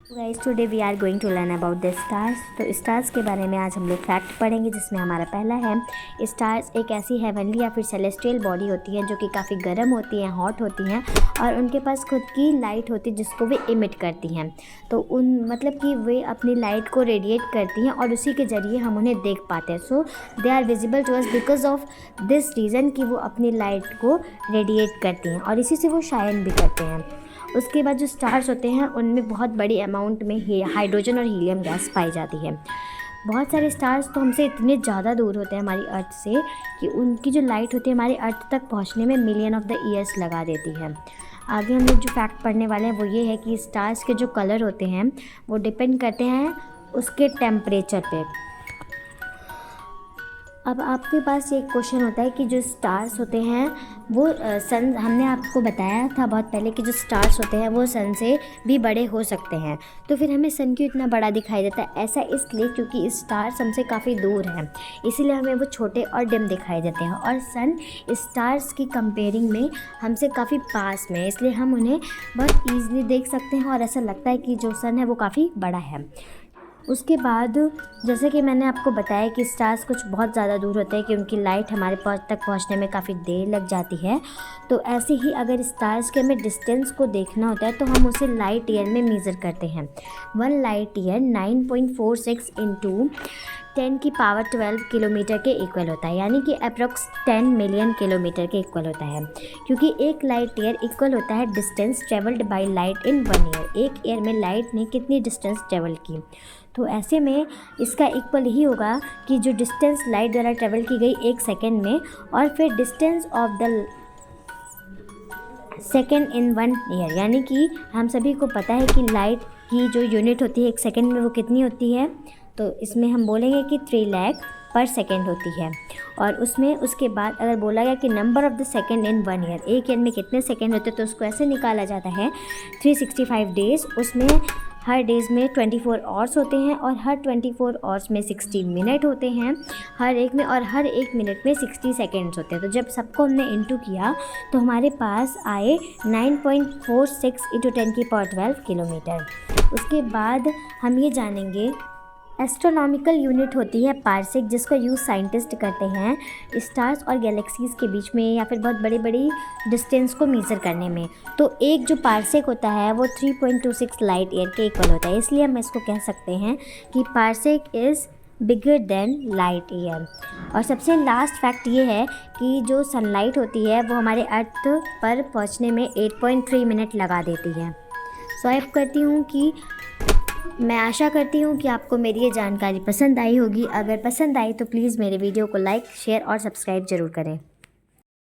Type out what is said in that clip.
Guys today we are going to learn about the stars. तो stars के बारे में आज हम लोग फैक्ट पढ़ेंगे, जिसमें हमारा पहला है स्टार्स एक ऐसी हेवनली या फिर सेलेस्टियल बॉडी होती है जो कि काफ़ी गर्म होती हैं, हॉट होती हैं और उनके पास खुद की लाइट होती है जिसको वे इमिट करती हैं। तो उन मतलब कि वे अपनी लाइट को रेडिएट करती हैं और उसी के ज़रिए हम उन्हें देख पाते हैं। So they are visible to us because of this reason कि वो अपनी लाइट को रेडिएट करती हैं और इसी से वो शाइन भी करते हैं। उसके बाद जो स्टार्स होते हैं उनमें बहुत बड़ी अमाउंट में हाइड्रोजन और हीलियम गैस पाई जाती है। बहुत सारे स्टार्स तो हमसे इतने ज़्यादा दूर होते हैं हमारी अर्थ से कि उनकी जो लाइट होती है हमारी अर्थ तक पहुंचने में मिलियन ऑफ द ईयर्स लगा देती है। आगे हम लोग जो फैक्ट पढ़ने वाले हैं वो ये है कि स्टार्स के जो कलर होते हैं वो डिपेंड करते हैं उसके टेम्परेचर पे। अब आपके पास एक क्वेश्चन होता है कि जो स्टार्स होते हैं वो सन, हमने आपको बताया था बहुत पहले कि जो स्टार्स होते हैं वो सन से भी बड़े हो सकते हैं। तो फिर हमें सन क्यों इतना बड़ा दिखाई देता है? ऐसा इसलिए क्योंकि स्टार्स हमसे काफ़ी दूर हैं, इसीलिए हमें वो छोटे और डिम दिखाई देते हैं। और सन स्टार्स की कंपेयरिंग में हमसे काफ़ी पास में है, इसलिए हम उन्हें बहुत ईजिली देख सकते हैं और ऐसा लगता है कि जो सन है वो काफ़ी बड़ा है। उसके बाद जैसे कि मैंने आपको बताया कि स्टार्स कुछ बहुत ज़्यादा दूर होते हैं कि उनकी लाइट हमारे तक पहुंचने में काफ़ी देर लग जाती है। तो ऐसे ही अगर स्टार्स के हमें डिस्टेंस को देखना होता है तो हम उसे लाइट ईयर में मेज़र करते हैं। 1 लाइट ईयर 9.46 इंटू 10⁻12 किलोमीटर के इक्वल होता है, यानी कि अप्रॉक्स 10 मिलियन किलोमीटर के इक्वल होता है। क्योंकि एक लाइट ईयर इक्वल होता है distance travelled by light in 1 year. एक ईयर में लाइट ने कितनी डिस्टेंस ट्रेवल की, तो ऐसे में इसका इक्वल ही होगा कि जो डिस्टेंस लाइट द्वारा ट्रेवल की गई 1 सेकेंड में और फिर distance of the second in 1 year. यानी कि हम सभी को पता है कि लाइट की जो यूनिट होती है 1 सेकेंड में वो कितनी होती है, तो इसमें हम बोलेंगे कि 3 लाख पर सेकेंड होती है। और उसमें उसके बाद अगर बोला गया कि number of the second in 1 year, एक ईयर में कितने सेकेंड होते हैं, तो उसको ऐसे निकाला जाता है 365 डेज़। उसमें हर डेज़ में 24 आवर्स होते हैं और हर 24 आवर्स में 60 मिनट होते हैं हर एक में, और हर एक मिनट में 60 सेकेंड्स होते हैं। तो जब सबको हमने इंटू किया तो हमारे पास आए 9.46 इंटू 10⁻12 किलोमीटर। उसके बाद हम ये जानेंगे एस्ट्रोनॉमिकल यूनिट होती है पार्सेक, जिसको यूज़ साइंटिस्ट करते हैं स्टार्स और गैलेक्सीज़ के बीच में या फिर बहुत बड़ी बड़ी डिस्टेंस को मेज़र करने में। तो एक जो पार्सेक होता है वो 3.26 लाइट ईयर के इक्वल होता है, इसलिए हम इसको कह सकते हैं कि parsec is bigger than light year. और सबसे लास्ट फैक्ट ये है कि जो सनलाइट होती है वो हमारे अर्थ पर पहुँचने में 8.3 मिनट लगा देती है। सो आई करती हूँ कि मैं आशा करती हूँ कि आपको मेरी ये जानकारी पसंद आई होगी। अगर पसंद आई तो प्लीज़ मेरे वीडियो को लाइक, शेयर और सब्सक्राइब ज़रूर करें।